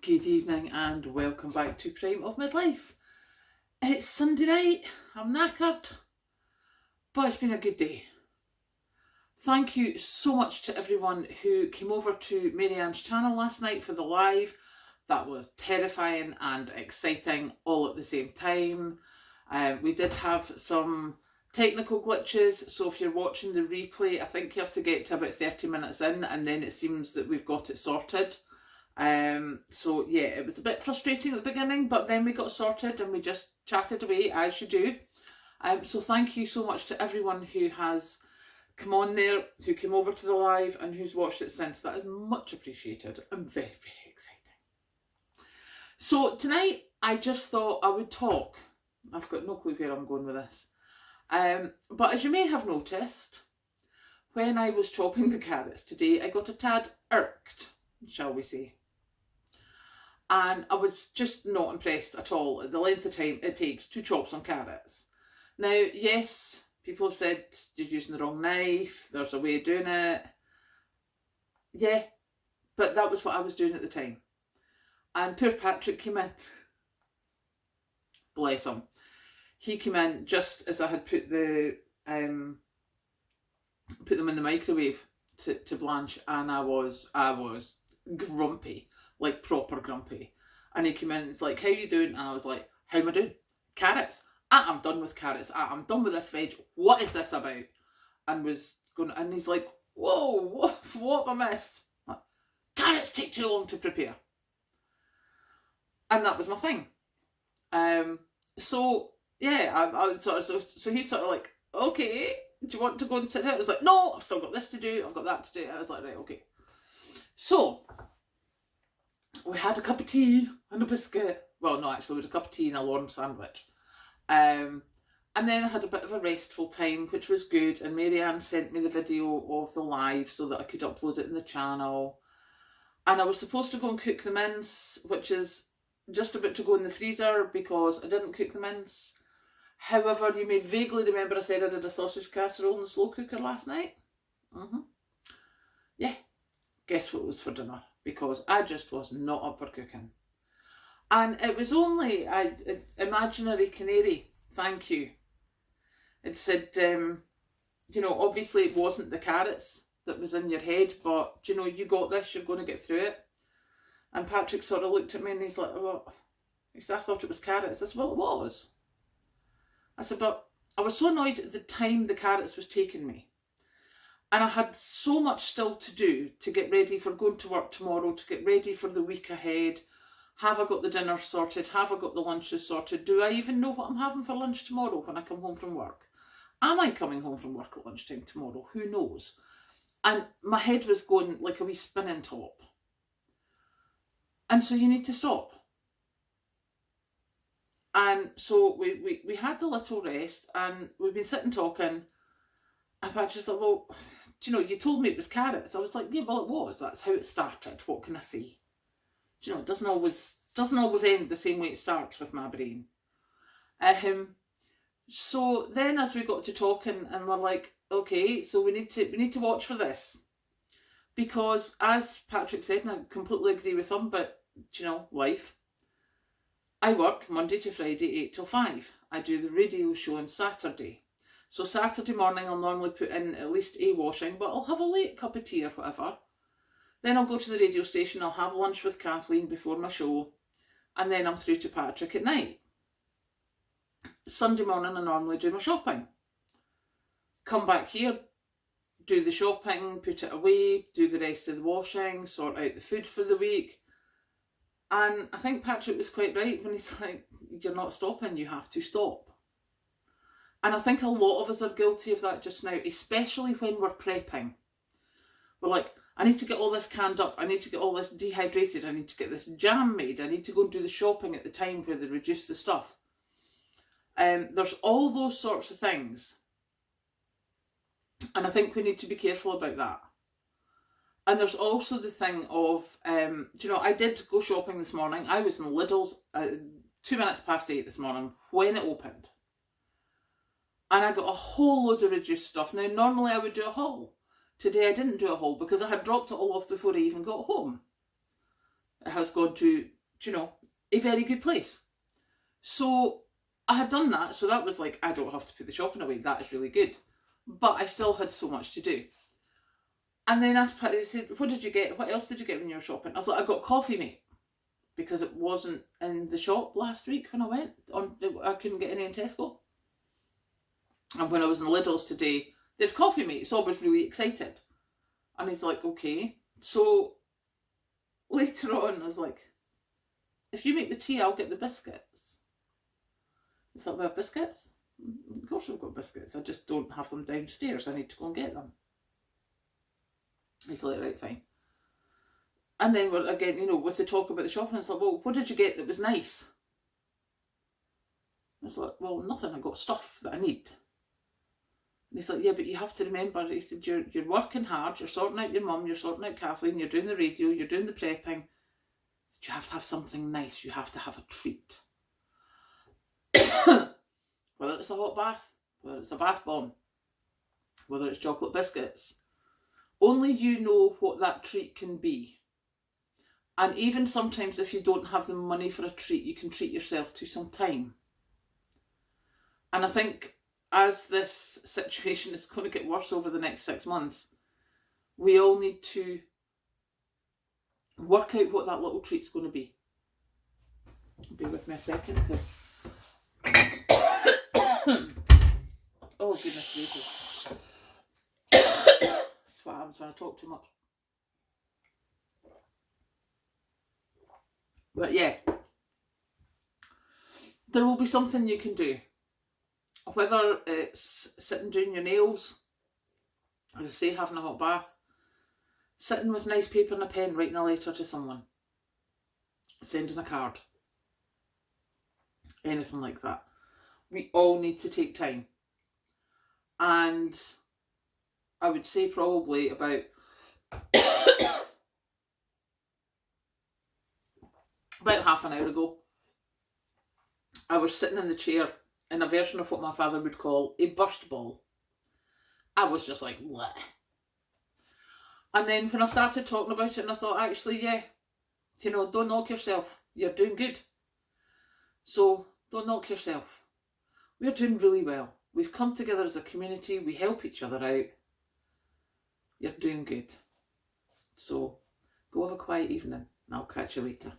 Good evening and welcome back to Prime of Midlife. It's Sunday night, I'm knackered, but it's been a good day. Thank you so much to everyone who came over to Marianne's channel last night for the live. That was terrifying and exciting all at the same time. We did have some technical glitches, so if you're watching the replay, I think you have to get to about 30 minutes in and then it seems that we've got it sorted. So yeah, it was a bit frustrating at the beginning, but then we got sorted and we just chatted away as you do. So thank you so much to everyone who has come on there, who came over to the live and who's watched it since. That is much appreciated and very, very exciting. So tonight I just thought I would talk. I've got no clue where I'm going with this. But as you may have noticed, when I was chopping the carrots today, I got a tad irked, shall we say. And I was just not impressed at all at the length of time it takes to chop some carrots. Now, yes, people have said you're using the wrong knife, there's a way of doing it. Yeah, but that was what I was doing at the time. And poor Patrick came in. Bless him. He came in just as I had put them in the microwave to blanch, and I was grumpy. Like proper grumpy. And he came in and he's like, how you doing? And I was like, how am I doing? Carrots. I'm done with carrots. I'm done with this veg. What is this about? And he's like, whoa, what have I missed? Like, carrots take too long to prepare. And that was my thing. So yeah, so he's sort of like, okay, do you want to go and sit down? I was like, no, I've still got this to do, I've got that to do. I was like, right, okay. So we had a cup of tea and a biscuit. Well, no, actually, we had a cup of tea and a lawn sandwich. And then I had a bit of a restful time, which was good. And Marianne sent me the video of the live so that I could upload it in the channel. And I was supposed to go and cook the mince, which is just about to go in the freezer because I didn't cook the mince. However, you may vaguely remember I said I did a sausage casserole in the slow cooker last night. Yeah, guess what was for dinner? Because I just was not up for cooking. And it was only an imaginary canary, thank you. It said, obviously it wasn't the carrots that was in your head, but, you got this, you're going to get through it. And Patrick sort of looked at me and he's like, well, he said, I thought it was carrots. I said, well, it was. I said, but I was so annoyed at the time the carrots was taking me. And I had so much still to do to get ready for going to work tomorrow, to get ready for the week ahead. Have I got the dinner sorted? Have I got the lunches sorted? Do I even know what I'm having for lunch tomorrow when I come home from work? Am I coming home from work at lunchtime tomorrow? Who knows? And my head was going like a wee spinning top. And so you need to stop. And so we had the little rest and we've been sitting talking. And Patrick's like, well, you told me it was carrots. I was like, yeah, well, it was. That's how it started. What can I say? It doesn't always end the same way it starts with my brain. So then as we got to talking and we're like, okay, so we need to watch for this. Because as Patrick said, and I completely agree with him, but, life. I work Monday to Friday, 8 till 5. I do the radio show on Saturday. So Saturday morning I'll normally put in at least a washing, but I'll have a late cup of tea or whatever. Then I'll go to the radio station, I'll have lunch with Kathleen before my show, and then I'm through to Patrick at night. Sunday morning I normally do my shopping. Come back here, do the shopping, put it away, do the rest of the washing, sort out the food for the week. And I think Patrick was quite right when he's like, you're not stopping, you have to stop. And I think a lot of us are guilty of that just now, especially when we're prepping. We're like, I need to get all this canned up, I need to get all this dehydrated, I need to get this jam made, I need to go and do the shopping at the time where they reduce the stuff. There's all those sorts of things. And I think we need to be careful about that. And there's also the thing of, I did go shopping this morning. I was in Lidl's 2 minutes past 8 this morning when it opened. And I got a whole load of reduced stuff. Now, normally I would do a haul. Today I didn't do a haul because I had dropped it all off before I even got home. It has gone to, you know, a very good place. So I had done that, so that was like, I don't have to put the shopping away, that is really good. But I still had so much to do. And then asked Patty, he said, what did you get? What else did you get when you were shopping? I was like, I got coffee, mate. Because it wasn't in the shop last week when I went. I couldn't get any in Tesco. And when I was in Lidl's today, there's coffee, mate. So I was really excited. And he's like, okay. So later on, I was like, if you make the tea, I'll get the biscuits. He's like, well, biscuits? Of course I've got biscuits. I just don't have them downstairs. I need to go and get them. He's like, right, fine. And then we're again, you know, with the talk about the shopping, it's like, well, what did you get that was nice? I was like, well, nothing. I got stuff that I need. And he's like, yeah, but you have to remember, he said, you're working hard, you're sorting out your mum, you're sorting out Kathleen, you're doing the radio, you're doing the prepping. You have to have something nice. You have to have a treat. Whether it's a hot bath, whether it's a bath bomb, whether it's chocolate biscuits. Only you know what that treat can be. And even sometimes if you don't have the money for a treat, you can treat yourself to some time. And I think as this situation is going to get worse over the next 6 months, we all need to work out what that little treat's going to be. Be with me a second, because oh goodness gracious. That's what happens when I talk too much. But yeah, there will be something you can do. Whether it's sitting doing your nails, as I say, having a hot bath, sitting with nice paper and a pen, writing a letter to someone, sending a card, anything like that. We all need to take time. And I would say probably about half an hour ago, I was sitting in the chair in a version of what my father would call a burst ball. I was just like, bleh. And then when I started talking about it, and I thought, actually, yeah, you know, don't knock yourself. You're doing good. So don't knock yourself. We're doing really well. We've come together as a community. We help each other out. You're doing good. So go have a quiet evening, and I'll catch you later.